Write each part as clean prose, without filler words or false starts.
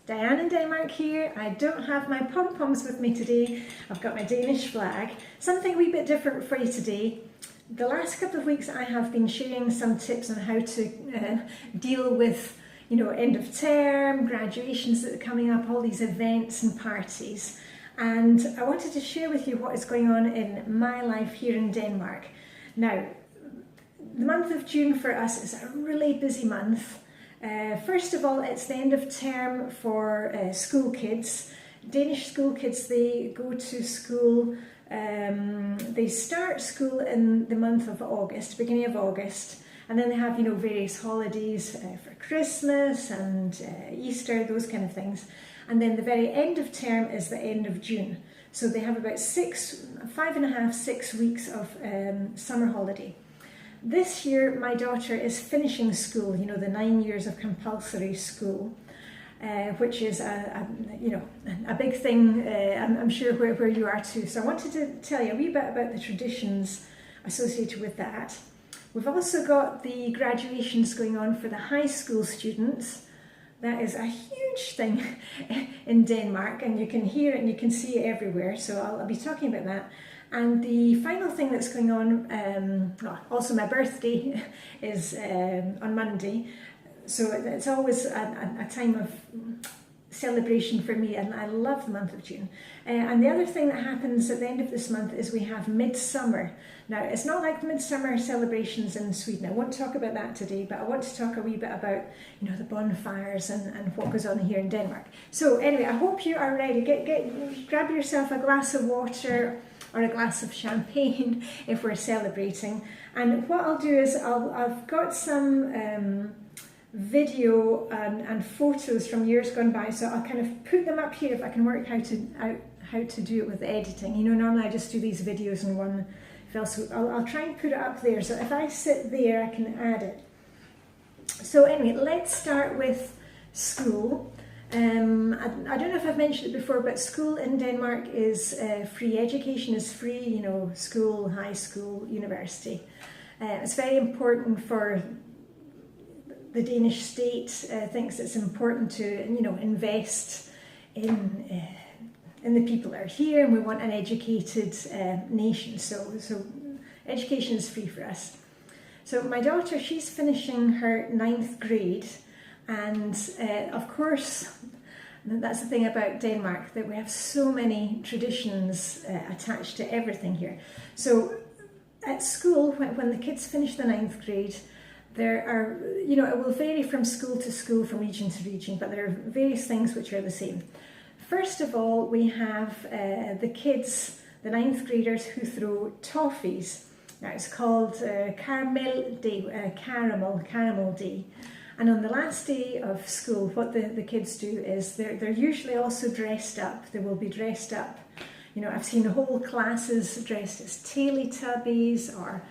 Diane in Denmark here. I don't have my pom-poms with me today. I've got my Danish flag. Something a wee bit different for you today. The last couple of weeks I have been sharing some tips on how to deal with, end of term, graduations that are coming up, all these events and parties. And I wanted to share with you what is going on in my life here in Denmark. Now, the month of June for us is a really busy month. First of all, it's the end of term for school kids. Danish school kids, they go to school, they start school in the month of August, beginning of August, and then they have, various holidays for Christmas and Easter, those kind of things. And then the very end of term is the end of June. So they have about 5.5, 6 weeks of summer holiday. This year, my daughter is finishing school, the 9 years of compulsory school, which is a big thing, I'm sure where you are too. So I wanted to tell you a wee bit about the traditions associated with that. We've also got the graduations going on for the high school students. That is a huge thing in Denmark, and you can hear it and you can see it everywhere. So I'll be talking about that. And the final thing that's going on, also my birthday is on Monday, so it's always a time of celebration for me, and I love the month of June. And the other thing that happens at the end of this month is we have Midsummer. Now, it's not like the Midsummer celebrations in Sweden. I won't talk about that today, but I want to talk a wee bit about, the bonfires and what goes on here in Denmark. So anyway, I hope you are ready. Grab yourself a glass of water or a glass of champagne if we're celebrating. And what I'll do is I've got some video and photos from years gone by, so I'll kind of put them up here if I can work how to do it with editing. Normally I just do these videos in one fell swoop. I'll try and put it up there, so if I sit there I can add it. So anyway, let's start with school. I don't know if I've mentioned it before, but school in Denmark is free. Education is free, school, high school, university. It's very important for the Danish state. Thinks it's important to, invest in the people that are here, and we want an educated nation. So education is free for us. So my daughter, she's finishing her 9th grade. And of course, that's the thing about Denmark, that we have so many traditions attached to everything here. So at school, when the kids finish the 9th grade, there are, it will vary from school to school, from region to region, but there are various things which are the same. First of all, we have the kids, the 9th graders, who throw toffees. Now it's called Caramel Day, Caramel Day. And on the last day of school, what the kids do is they're usually also dressed up. They will be dressed up. I've seen whole classes dressed as Teletubbies, or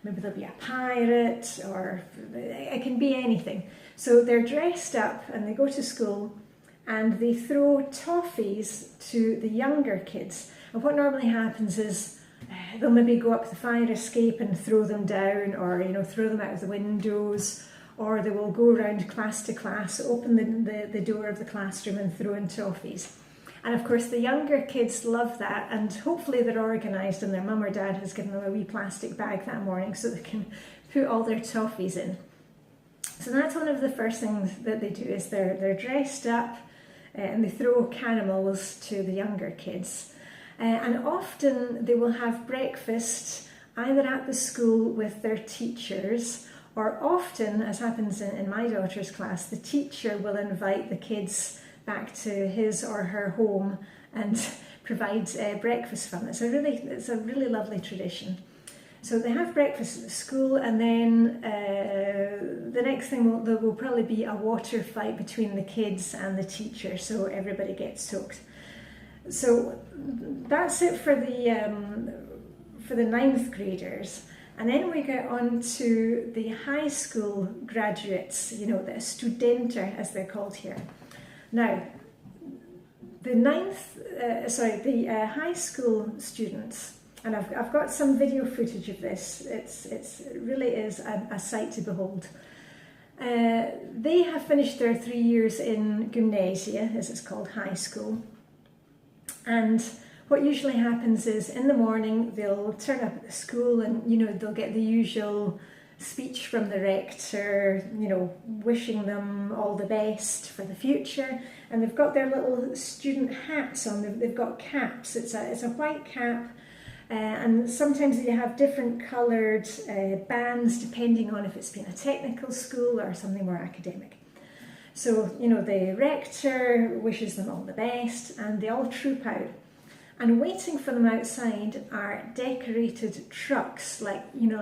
maybe there'll be a pirate, or it can be anything. So they're dressed up and they go to school and they throw toffees to the younger kids. And what normally happens is they'll maybe go up the fire escape and throw them down, or throw them out of the windows, or they will go around class to class, open the door of the classroom and throw in toffees. And of course the younger kids love that, and hopefully they're organised and their mum or dad has given them a wee plastic bag that morning so they can put all their toffees in. So that's one of the first things that they do, is they're dressed up and they throw caramels to the younger kids. And often they will have breakfast either at the school with their teachers, or often, as happens in my daughter's class, the teacher will invite the kids back to his or her home and provide breakfast for them. It's a really lovely tradition. So they have breakfast at the school, and then the next thing there will probably be a water fight between the kids and the teacher, so everybody gets soaked. So that's it for the 9th graders. And then we get on to the high school graduates, the studenter as they're called here. Now, the high school students, and I've got some video footage of this. It really is a sight to behold. They have finished their 3 years in gymnasia, as it's called, high school. And what usually happens is in the morning they'll turn up at the school and, they'll get the usual speech from the rector, wishing them all the best for the future. And they've got their little student hats on, they've got caps. It's a white cap. And sometimes you have different coloured bands depending on if it's been a technical school or something more academic. So, the rector wishes them all the best and they all troop out. And waiting for them outside are decorated trucks, like an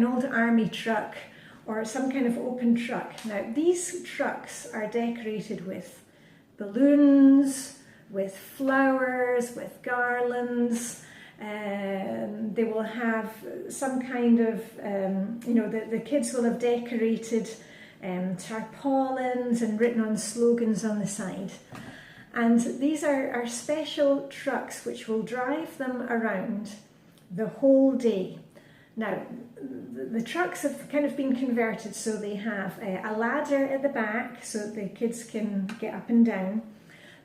old army truck or some kind of open truck. Now, these trucks are decorated with balloons, with flowers, with garlands. They will have some kind of, the kids will have decorated tarpaulins and written on slogans on the side. And these are special trucks which will drive them around the whole day. Now, the trucks have kind of been converted so they have a ladder at the back so that the kids can get up and down.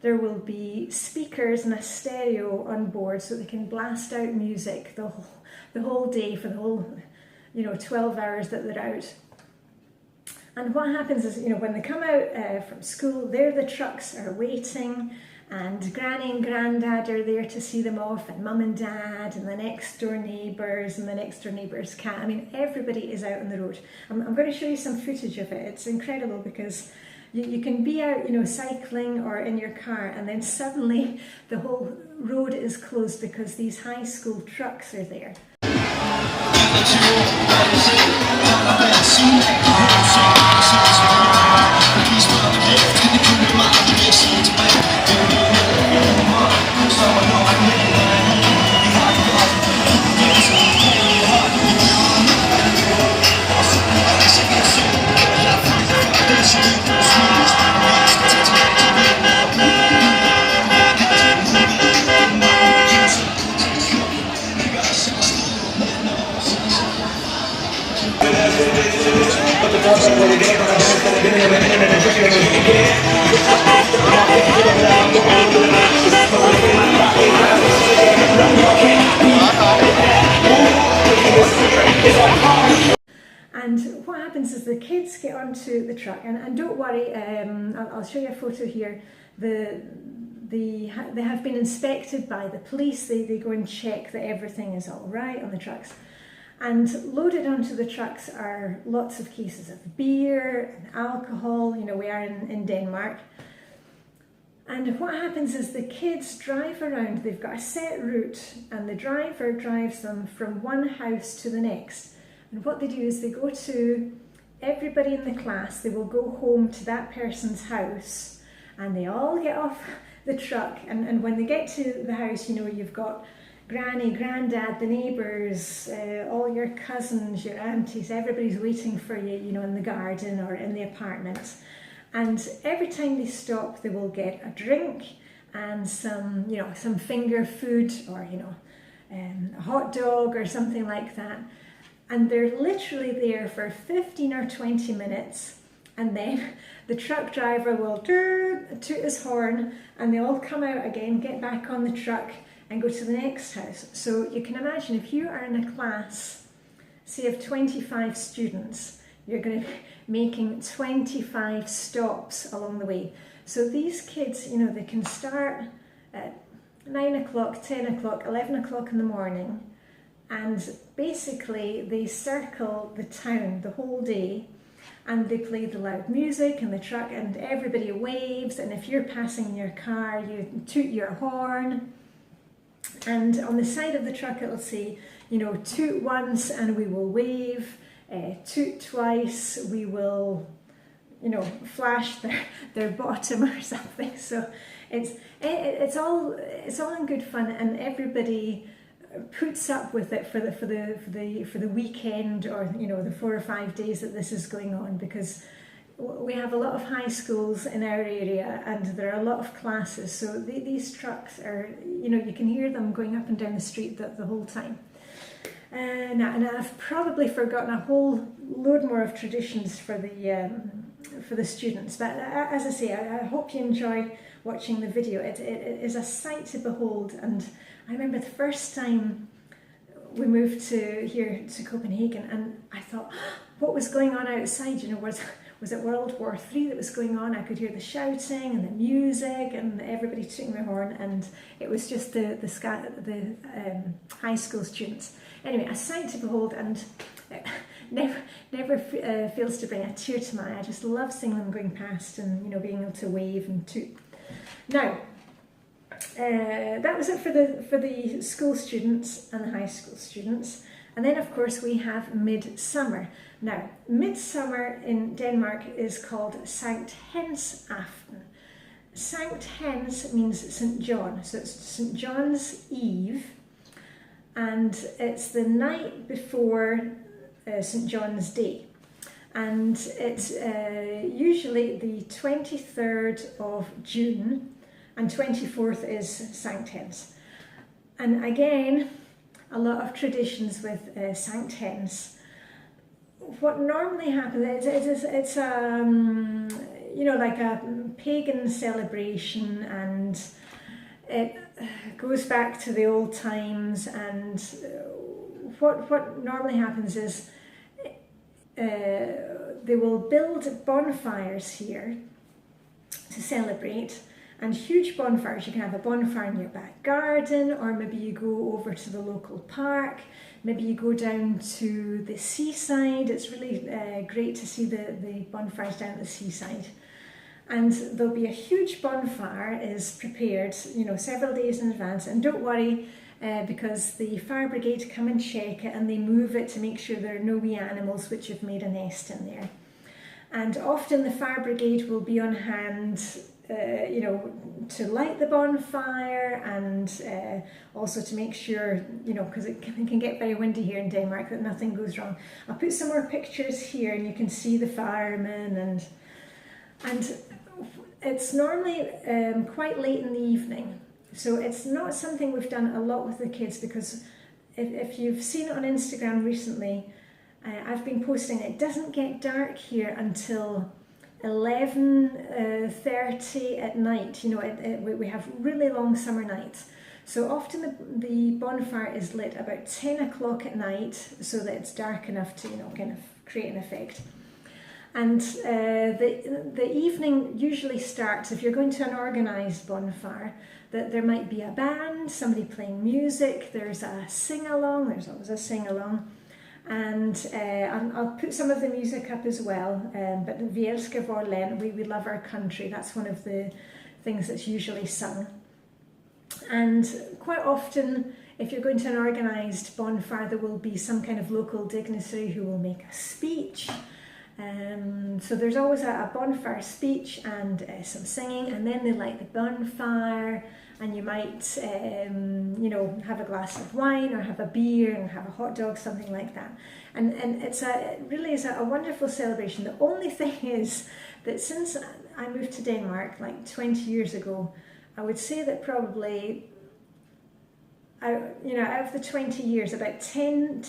There will be speakers and a stereo on board so they can blast out music the whole day for the whole 12 hours that they're out. And what happens is, when they come out from school, there the trucks are waiting, and Granny and Grandad are there to see them off, and Mum and Dad, and the next door neighbours, and the next door neighbour's cat. I mean, everybody is out on the road. I'm going to show you some footage of it. It's incredible because you can be out, cycling or in your car, and then suddenly the whole road is closed because these high school trucks are there. And what happens is the kids get onto the truck, and don't worry, I'll show you a photo here. They have been inspected by the police. They go and check that everything is all right on the trucks. And loaded onto the trucks are lots of cases of beer and alcohol. We are in Denmark. And what happens is the kids drive around. They've got a set route, and the driver drives them from one house to the next. And what they do is they go to everybody in the class. They will go home to that person's house, and they all get off the truck. And when they get to the house, you've got Granny, Grandad, the neighbours, all your cousins, your aunties, everybody's waiting for you, in the garden or in the apartment. And every time they stop, they will get a drink and some finger food or, a hot dog or something like that. And they're literally there for 15 or 20 minutes. And then the truck driver will toot his horn, and they all come out again, get back on the truck, and go to the next house. So you can imagine if you are in a class, say of 25 students, you're going to be making 25 stops along the way. So these kids, they can start at 9 o'clock, 10 o'clock, 11 o'clock in the morning, and basically they circle the town the whole day, and they play the loud music in the truck, and everybody waves, and if you're passing in your car, you toot your horn. And on the side of the truck it'll say, toot once and we will wave, toot twice, we will, flash their bottom or something. So it's all in good fun, and everybody puts up with it for the weekend, or the 4 or 5 days that this is going on, because we have a lot of high schools in our area and there are a lot of classes, so these trucks are, you can hear them going up and down the street the whole time. And I've probably forgotten a whole load more of traditions for the students. But as I say, I hope you enjoy watching the video. It is a sight to behold. And I remember the first time we moved here to Copenhagen, and I thought, what was going on outside? You know, was it World War III that was going on? I could hear the shouting and the music and everybody tooting their horn, and it was just the high school students. Anyway, a sight to behold, and never fails to bring a tear to my eye. I just love seeing them going past and, you know, being able to wave and toot. Now, that was it for the school students and the high school students. And then, of course, we have Midsummer. Now, Midsummer in Denmark is called Sankt Hans Aften. Sankt Hans means St. John, so it's St. John's Eve, and it's the night before St. John's Day. And it's usually the 23rd of June, and 24th is Sankt Hans. And again, a lot of traditions with Sankt Hans. What normally happens, it's you know, like a pagan celebration, and it goes back to the old times. And what normally happens is they will build bonfires here to celebrate. And huge bonfires. You can have a bonfire in your back garden, or maybe you go over to the local park, maybe you go down to the seaside. It's really great to see the bonfires down at the seaside. And there'll be a huge bonfire is prepared, you know, several days in advance. And don't worry, because the fire brigade come and check it, and they move it to make sure there are no wee animals which have made a nest in there. And often the fire brigade will be on hand, you know, to light the bonfire, and also to make sure, you know, because it can get very windy here in Denmark, that nothing goes wrong. I'll put some more pictures here, and you can see the firemen, and it's normally quite late in the evening. So it's not something we've done a lot with the kids, because if you've seen it on Instagram recently, I've been posting it doesn't get dark here until 11:30 at night. You know, we have really long summer nights. So often the bonfire is lit about 10 o'clock at night, so that it's dark enough to, you know, kind of create an effect. And the evening usually starts, if you're going to an organised bonfire, that there might be a band, somebody playing music, there's a sing-along, there's always a sing-along. And I'll put some of the music up as well, but Vi elsker vårt land, we love our country, that's one of the things that's usually sung. And quite often, if you're going to an organised bonfire, there will be some kind of local dignitary who will make a speech. So there's always a bonfire speech and some singing, and then they light the bonfire, and you might, you know, have a glass of wine or have a beer and have a hot dog, something like that. And it really is a wonderful celebration. The only thing is that since I moved to Denmark like 20 years ago, I would say that probably, you know, out of the 20 years, about 10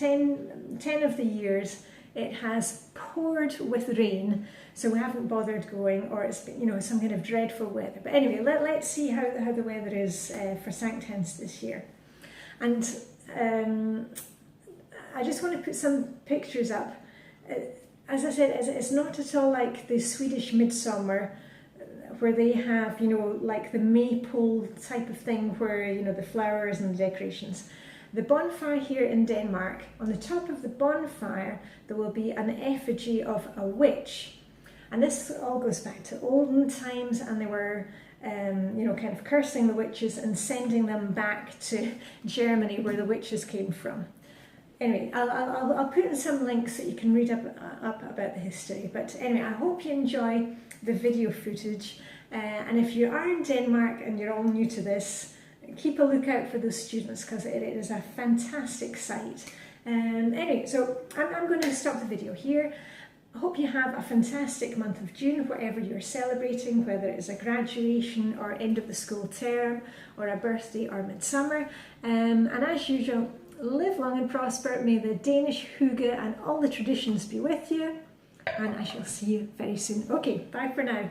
of the years, it has poured with rain, so we haven't bothered going, or it's been, you know, some kind of dreadful weather. But anyway, let's see how the weather is for Sankt Hans this year. And I just want to put some pictures up. As I said, it's not at all like the Swedish Midsummer, where they have, you know, like the maypole type of thing, where, you know, the flowers and the decorations. The bonfire here in Denmark, on the top of the bonfire, there will be an effigy of a witch. And this all goes back to olden times, and they were, you know, kind of cursing the witches and sending them back to Germany, where the witches came from. Anyway, I'll put in some links so you can read up about the history. But anyway, I hope you enjoy the video footage. And if you are in Denmark and you're all new to this, keep a lookout for those students, because it is a fantastic sight. Anyway, so I'm going to stop the video here. I hope you have a fantastic month of June, whatever you're celebrating, whether it's a graduation or end of the school term, or a birthday or midsummer. And as usual, live long and prosper. May the Danish hygge and all the traditions be with you. And I shall see you very soon. Okay, bye for now.